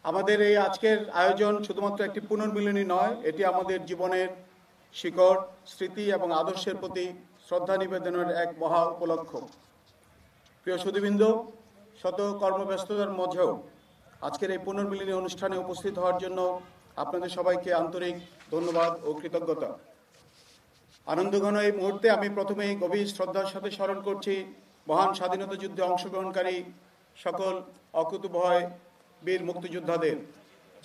আমাদের এই আজকের আয়োজন শুধুমাত্র একটি পুনর্মিলনী নয়, এটি আমাদের জীবনের শিকড়, স্মৃতি এবং আদর্শের প্রতি শ্রদ্ধা নিবেদনের এক মহা উপলক্ষ। প্রিয় সুধীবৃন্দ, শত কর্মব্যস্ততার মধ্যেও আজকের এই পুনর্মিলনী অনুষ্ঠানে উপস্থিত হওয়ার জন্য আপনাদের সবাইকে আন্তরিক ধন্যবাদ ও কৃতজ্ঞতা। আনন্দঘন এই মুহূর্তে আমি প্রথমেই গভীর শ্রদ্ধার সাথে স্মরণ করছি মহান স্বাধীনতা যুদ্ধে অংশগ্রহণকারী সকল অকুতোভয় বীর মুক্তিযোদ্ধাদের,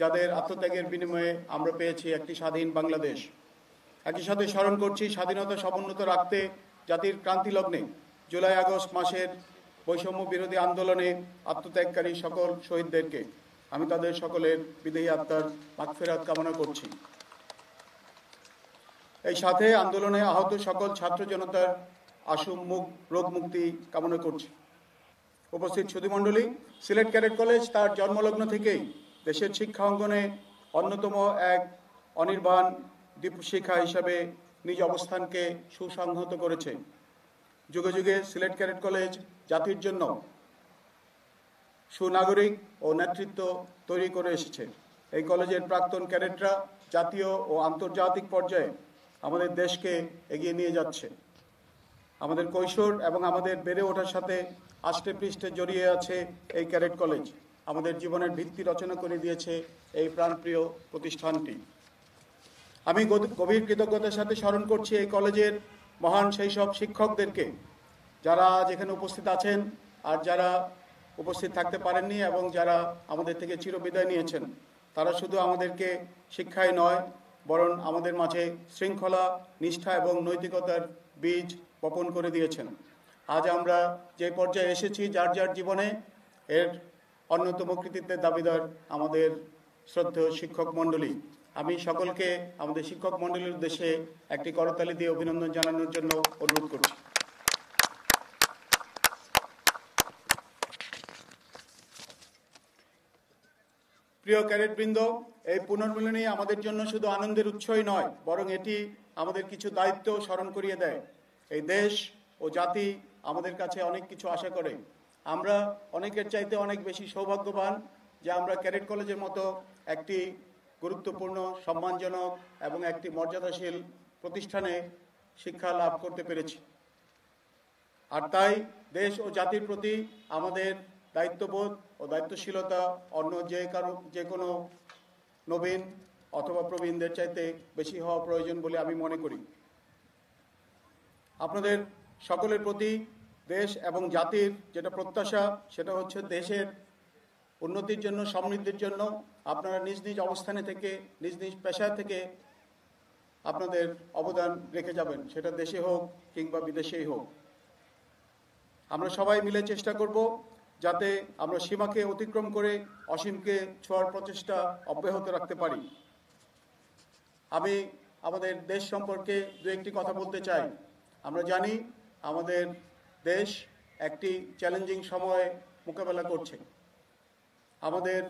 যাদের আত্মত্যাগের বিনিময়ে আমরা পেয়েছি একটি স্বাধীন বাংলাদেশ। একই সাথে স্মরণ করছি স্বাধীনতা সমুন্নত রাখতে জাতির ক্রান্তি লগ্নে জুলাই আগস্ট মাসের বৈষম্য বিরোধী আন্দোলনে আত্মত্যাগকারী সকল শহীদদেরকে। আমি তাদের সকলের বিদেহী আত্মার মাগফিরাত কামনা করছি। এই সাথে আন্দোলনে আহত সকল ছাত্র জনতার আশু রোগ মুক্তি কামনা করছি। উপস্থিত সুধীমণ্ডলী, সিলেট ক্যাডেট কলেজ তার জন্মলগ্ন থেকেই দেশের শিক্ষা অঙ্গনে অন্যতম এক অনির্বাণ দীপশিখা হিসাবে নিজ অবস্থানকে সুসংহত করেছে। যুগে যুগে সিলেট ক্যাডেট কলেজ জাতির জন্য সুনাগরিক ও নেতৃত্ব তৈরি করে এসেছে। এই কলেজের প্রাক্তন ক্যাডেটরা জাতীয় ও আন্তর্জাতিক পর্যায়ে আমাদের দেশকে এগিয়ে নিয়ে যাচ্ছে। আমাদের কৈশোর এবং আমাদের বেড়ে ওঠার সাথে আষ্টে পৃষ্ঠে জড়িয়ে আছে এই ক্যাডেট কলেজ। আমাদের জীবনের ভিত্তি রচনা করে দিয়েছে এই প্রাণপ্রিয় প্রতিষ্ঠানটি। আমি গভীর কৃতজ্ঞতার সাথে স্মরণ করছি এই কলেজের মহান সেই সব শিক্ষকদেরকে, যারা আজ এখানে উপস্থিত আছেন আর যারা উপস্থিত থাকতে পারেননি এবং যারা আমাদের থেকে চিরবিদায় নিয়েছেন। তারা শুধু আমাদেরকে শিক্ষাই নয়, বরং আমাদের মাঝে শৃঙ্খলা, নিষ্ঠা এবং নৈতিকতার বীজ বপন করে দিয়েছেন। আজ আমরা যে পর্যায়ে এসেছি যার যার জীবনে, এর অন্যতম কৃতিত্বের দাবিদার আমাদের শ্রদ্ধেয় শিক্ষক মণ্ডলী। আমি সকলকে আমাদের শিক্ষক মণ্ডলীর উদ্দেশ্যে একটি করতালি দিয়ে অভিনন্দন জানানোর জন্য অনুরোধ করছি। প্রিয় ক্যাডেটবৃন্দ, এই পুনর্মিলনী আমাদের জন্য শুধু আনন্দের উৎসই নয়, বরং এটি আমাদের কিছু দায়িত্ব স্মরণ করিয়ে দেয়। এই দেশ ও জাতি আমাদের কাছে অনেক কিছু আশা করে। আমরা অনেকের চাইতে অনেক বেশি সৌভাগ্যবান যে আমরা ক্যাডেট কলেজের মতো একটি গুরুত্বপূর্ণ, সম্মানজনক এবং একটি মর্যাদাশীল প্রতিষ্ঠানে শিক্ষা লাভ করতে পেরেছি। আর তাই দেশ ও জাতির প্রতি আমাদের দায়িত্ববোধ ও দায়িত্বশীলতা অন্য যে কোনো নবীন অথবা প্রবীণদের চাইতে বেশি হওয়া প্রয়োজন বলে আমি মনে করি। আপনাদের সকলের প্রতি দেশ এবং জাতির যেটা প্রত্যাশা, সেটা হচ্ছে দেশের উন্নতির জন্য, সমৃদ্ধির জন্য আপনারা নিজ নিজ অবস্থানে থেকে, নিজ নিজ পেশা থেকে আপনাদের অবদান রেখে যাবেন, সেটা দেশে হোক কিংবা বিদেশেই হোক। আমরা সবাই মিলে চেষ্টা করব যাতে আমরা সীমাকে অতিক্রম করে অসীমকে ছোঁয়ার প্রচেষ্টা অব্যাহত রাখতে পারি। আমি আমাদের দেশ সম্পর্কে দু একটি কথা বলতে চাই। আমরা জানি আমাদের দেশ একটি চ্যালেঞ্জিং সময় মোকাবেলা করছে। আমাদের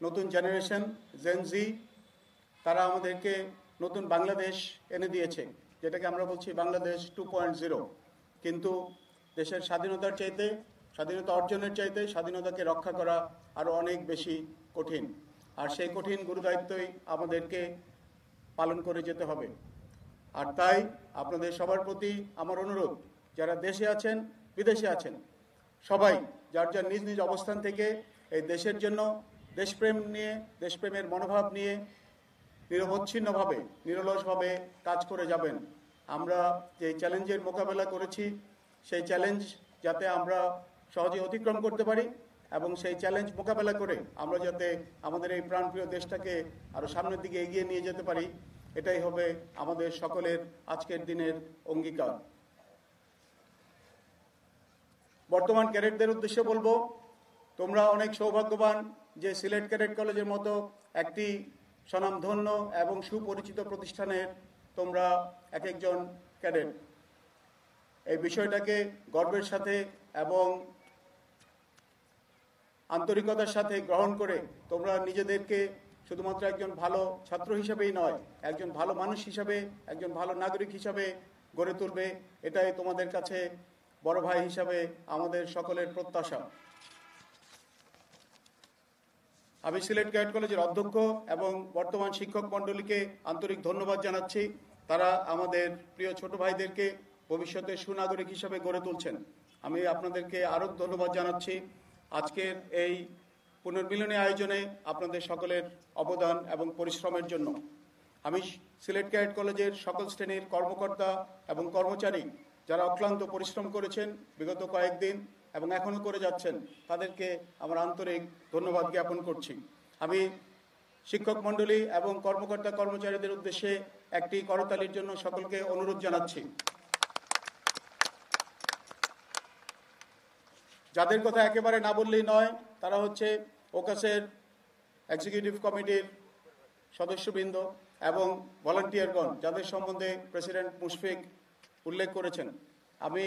নতুন জেনারেশন জেন জি, তারা আমাদেরকে নতুন বাংলাদেশ এনে দিয়েছে, যেটাকে আমরা বলছি বাংলাদেশ 2.0। কিন্তু দেশের স্বাধীনতার চাইতে, স্বাধীনতা অর্জনের চাইতে স্বাধীনতাকে রক্ষা করা আরও অনেক বেশি কঠিন। আর সেই কঠিন গুরুদায়িত্বই আমাদেরকে পালন করে যেতে হবে। আর তাই আপনাদের সবার প্রতি আমার অনুরোধ, যারা দেশে আছেন, বিদেশে আছেন, সবাই যার যার নিজ নিজ অবস্থান থেকে এই দেশের জন্য দেশপ্রেম নিয়ে, দেশপ্রেমের মনোভাব নিয়ে নিরবচ্ছিন্নভাবে, নিরলসভাবে কাজ করে যাবেন। আমরা যে চ্যালেঞ্জের মোকাবেলা করেছি, সেই চ্যালেঞ্জ যাতে আমরা সহজে অতিক্রম করতে পারি এবং সেই চ্যালেঞ্জ মোকাবেলা করে আমরা যাতে আমাদের এই প্রাণপ্রিয় দেশটাকে আরও সামনের দিকে এগিয়ে নিয়ে যেতে পারি, এটাই হবে আমাদের সকলের আজকের দিনের অঙ্গীকার। বর্তমান ক্যাডেটদের উদ্দেশ্যে বলবো, তোমরা অনেক সৌভাগ্যবান যে সিলেট ক্যাডেট কলেজের মতো একটি স্বনামধন্য এবং সুপরিচিত প্রতিষ্ঠানের তোমরা এক একজন ক্যাডেট। এই বিষয়টাকে গর্বের সাথে এবং আন্তরিকতার সাথে গ্রহণ করে তোমরা নিজেদেরকে শুধুমাত্র একজন ভালো ছাত্র হিসাবেই নয়, একজন ভালো মানুষ হিসাবে, একজন ভালো নাগরিক হিসাবে গড়ে তুলবে, এটাই তোমাদের কাছে বড় ভাই হিসাবে আমাদের সকলের প্রত্যাশা। আমি সিলেট ক্যাডেট কলেজের অধ্যক্ষ এবং বর্তমান শিক্ষক মণ্ডলীকে আন্তরিক ধন্যবাদ জানাচ্ছি। তারা আমাদের প্রিয় ছোট ভাইদেরকে ভবিষ্যতে সুনাগরিক হিসেবে গড়ে তুলছেন। আমি আপনাদেরকে আরও ধন্যবাদ জানাচ্ছি আজকের এই পুনর্মিলনী আয়োজনে আপনাদের সকলের অবদান এবং পরিশ্রমের জন্য। আমি সিলেট ক্যাডেট কলেজের সকল শ্রেণীর কর্মকর্তা এবং কর্মচারী যারা অক্লান্ত পরিশ্রম করেছেন বিগত কয়েকদিন এবং এখনও করে যাচ্ছেন, তাদেরকে আমার আন্তরিক ধন্যবাদ জ্ঞাপন করছি। আমি শিক্ষক মণ্ডলী এবং কর্মকর্তা কর্মচারীদের উদ্দেশ্যে একটি করতালির জন্য সকলকে অনুরোধ জানাচ্ছি। যাদের কথা একেবারে না বললেই নয়, তারা হচ্ছে ওকাসের এক্সিকিউটিভ কমিটির সদস্যবৃন্দ এবং ভলান্টিয়ারগণ, যাদের সম্বন্ধে প্রেসিডেন্ট মুশফিক উল্লেখ করেছেন। আমি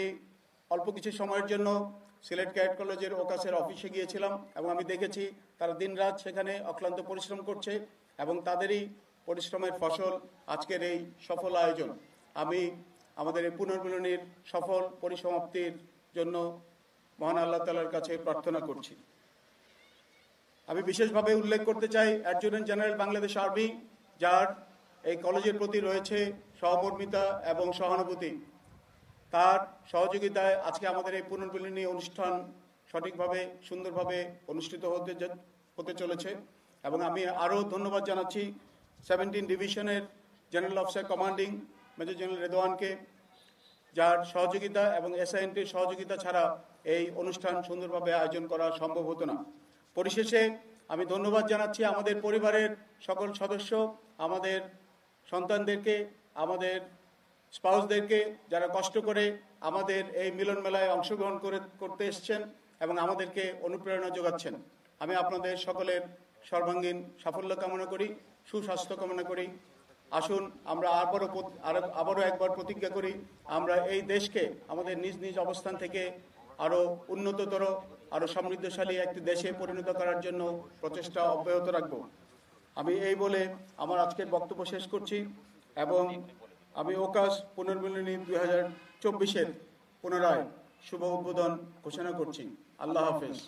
অল্প কিছু সময়ের জন্য সিলেট ক্যাডেট কলেজের ওকাসের অফিসে গিয়েছিলাম এবং আমি দেখেছি তারা দিনরাত সেখানে অক্লান্ত পরিশ্রম করছে এবং তাদেরই পরিশ্রমের ফসল আজকের এই সফল আয়োজন। আমি আমাদের এই পুনর্মিলনীর সফল পরিসমাপ্তির জন্য মহান আল্লাহ তাআলার কাছে প্রার্থনা করছি। আমি বিশেষভাবে উল্লেখ করতে চাই অ্যাডজুটেন্ট জেনারেল বাংলাদেশ আর্মি, যার এই কলেজের প্রতি রয়েছে সহমর্মিতা এবং সহানুভূতি। তার সহযোগিতায় আজকে আমাদের এই পুনর্মিলনী অনুষ্ঠান সঠিকভাবে সুন্দরভাবে অনুষ্ঠিত হতে চলেছে। এবং আমি আরও ধন্যবাদ জানাচ্ছি 17 ডিভিশনের general officer commanding major general রেদওয়ানকে, যার সহযোগিতা এবং এসআইএনটির সহযোগিতা ছাড়া এই অনুষ্ঠান সুন্দরভাবে আয়োজন করা সম্ভব হতো না। পরিশেষে আমি ধন্যবাদ জানাচ্ছি আমাদের পরিবারের সকল সদস্য, আমাদের সন্তানদেরকে, আমাদের স্পাউসদেরকে, যারা কষ্ট করে আমাদের এই মিলন মেলায় অংশগ্রহণ করতে এসছেন এবং আমাদেরকে অনুপ্রেরণা যোগাচ্ছেন। আমি আপনাদের সকলের সর্বাঙ্গীন সাফল্য কামনা করি, সুস্বাস্থ্য কামনা করি। আসুন আমরা আবারও একবার প্রতিজ্ঞা করি, আমরা এই দেশকে আমাদের নিজ নিজ অবস্থান থেকে আরও উন্নততর, আরও সমৃদ্ধশালী একটি দেশে পরিণত করার জন্য প্রচেষ্টা অব্যাহত রাখব। আমি এই বলে আমার আজকের বক্তব্য শেষ করছি এবং আমি ওকাস পুনর্মিলনী 2024-এর পুনরায় শুভ উদ্বোধন ঘোষণা করছি। আল্লাহ হাফেজ।